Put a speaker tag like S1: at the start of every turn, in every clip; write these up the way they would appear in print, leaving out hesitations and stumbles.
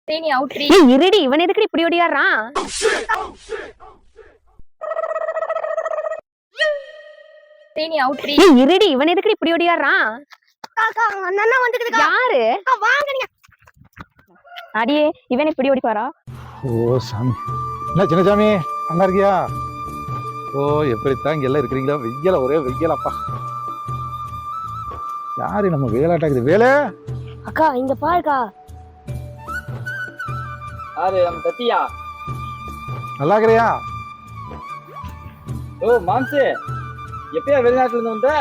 S1: Theni Audrey.
S2: ஏய் இருடி, இவன் எதுக்கு இப்படி ஓடியாறான்?
S1: தேனி அவுட்ரி.
S2: ஏய் இருடி, இவன் எதுக்கு இப்படி ஓடியாறான்?
S1: காக்கா அண்ணா வந்துக்குதுக்கா.
S2: யாரு?
S1: வாங்க நீங்க.
S2: அடியே, இவன் இப்படி ஓடிப்பாரா?
S3: ஓ சாமி, என்ன சின்னசாமி நல்லா இருக்கியா? ஓ எப்படித்தான் இங்க எல்லாம் இருக்கிறீங்களா? வெயில ஒரே வெயிலப்பா. யாரு நம்ம வேலாட்டாக்குது? வேலை
S1: அக்கா இங்க பாருக்கா.
S4: யாரு நம்ம சத்தியா?
S3: நல்லா இருக்கிறியா?
S4: ஓ மாம்சு, எப்பயா வெளிநாட்டுல இருந்து வந்த?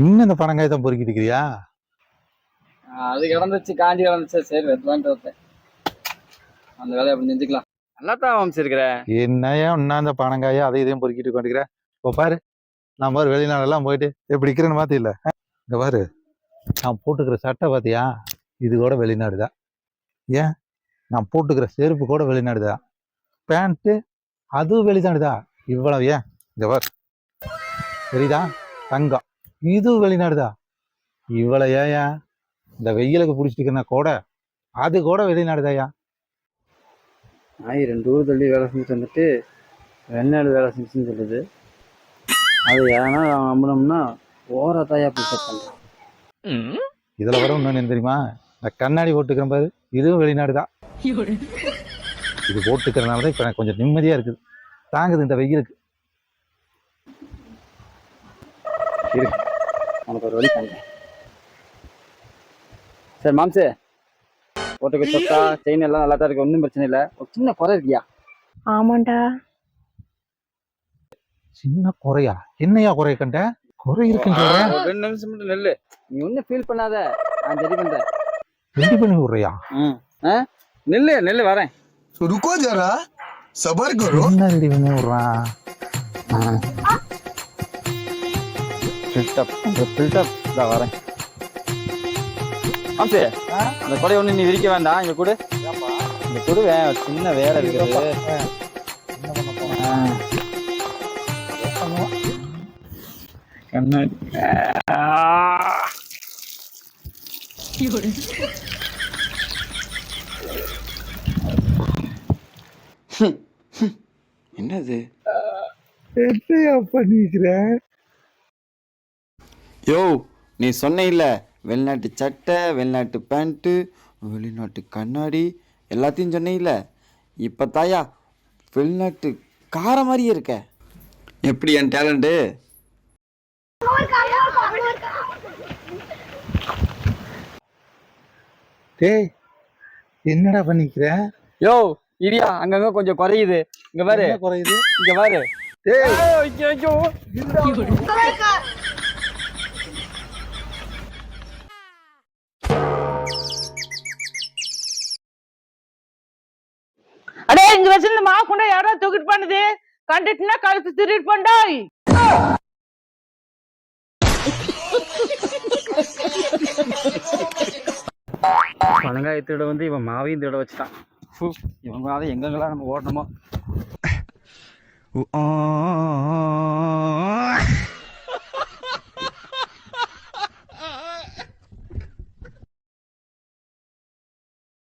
S3: இன்னும் இந்த பணங்காய் தான் பொறுக்கிட்டு இருக்கிறியா?
S4: அது கிடந்துச்சு, காஞ்சி கிடந்துச்சு. சரி வெத்தலான்ட்டு வந்தேன். அந்த வேலையை அப்படி செஞ்சுக்கலாம். நல்லா தான் மாம்சு இருக்கிற.
S3: என்னையா இன்னும் அந்த பணங்காயா அதை இதையும் பொறுக்கிட்டு கொண்டிருக்கிற? இப்போ பாரு, நான் பாரு வெளிநாடெல்லாம் போயிட்டு எப்படி இருக்கிறேன்னு மாத்தி இல்ல. இங்க பாரு, நான் போட்டுக்கிற சட்டை பாத்தியா? இது கூட வெளிநாடு தான். ஏன், நான் போட்டுக்கிற செருப்பு கூட வெளிநாடு தான். பேண்ட்டு அதுவும் வெளிநாடுதான். இவ்வளவு ஏன் இங்க பாரு, சரிதா? தங்கம் இதுவும் வெளிநாடுதான். இவ்வளவு ஏன் இந்த வெயிலுக்கு பிடிச்சிட்டு கூட அது கூட வெளிநாடுதாயா.
S4: நாய் 2 ஊர் தள்ளி வேலை செஞ்சுட்டு வந்துட்டு வெளிநாடு வேலை செஞ்சுன்னு சொல்லுது. அது ஏன்னா நம்பினோம்னா ஓரத்தாயா பிடிச்ச பண்றேன்.
S3: இதுல வர இன்னொன்னு என்ன தெரியுமா? இந்த கண்ணாடி போட்டுக்கிற பாரு, இதுவும் வெளிநாடு தான். இது போட்டுக்கிறதுனால தான் இப்ப எனக்கு கொஞ்சம் நிம்மதியா இருக்குது. தாங்குது இந்த வெயிலுக்கு.
S4: இருக்கு, உனக்கு ஒரு வழி பண்றேன். சரி மாம்சு, போட்டுக்க சொக்கா செயின் எல்லாம் நல்லா தான் இருக்கு, ஒன்றும் பிரச்சனை இல்லை. ஒரு சின்ன குறை இருக்கியா?
S2: ஆமாண்டா.
S3: சின்ன குறையா? என்னையா குறைய கண்ட? குறை இருக்குன்னு சொல்றேன்.
S4: ஒரு 2 நிமிஷம் மட்டும் நெல்லு. நீ ஒன்றும் ஃபீல் பண்ணாத, நான் ரெடி பண்றேன்.
S3: ரெடி பண்ணி விடுறியா?
S4: நெல்லு நெல்லு வரேன்.
S5: रुको जरा सबर करो.
S3: என்ன ரெடி பண்ணி விடுறான்?
S4: ஃபில்டப் தான் வரேன். மாம்சு, அந்த கொடை ஒன்று நீ விரிக்க வேண்டாம், இங்க கொடு. இந்த கொடு, சின்ன வேலை இருக்குது. கண்ணாடி என்னது?
S3: என்னையா பண்ணிக்கிற?
S4: யோ, நீ சொன்ன இல்ல, வெளிநாட்டு சட்டை, வெளிநாட்டு பேண்ட்டு, வெளிநாட்டு கண்ணாடி எல்லாத்தையும் சொன்ன இல்ல. இப்போ தாயா வெளிநாட்டு கார மாதிரியே இருக்க. எப்படி என் டேலண்ட்டு?
S3: டேய், என்னடா பண்ணிக்கிற?
S4: யோ இரியா, அங்கங்க கொஞ்சம் குறையுது. இங்க பாரு,
S3: என்ன குறையுது?
S4: இங்க பாரு.
S3: டேய்,
S4: ஐயோ
S6: அடே, இங்க வச்சிருந்த மாவு கொண்டா யாரோ தூக்கிட்டு பண்ணுது. கண்டுட்டுனா கழுத்து திருட்டு பண்ணாய்.
S4: பழங்காயத்தோட வந்து இவன் மாவையும் திருட வச்சுட்டான். இவங்களால எங்கெங்கெல்லாம் நம்ம ஓடணுமோ.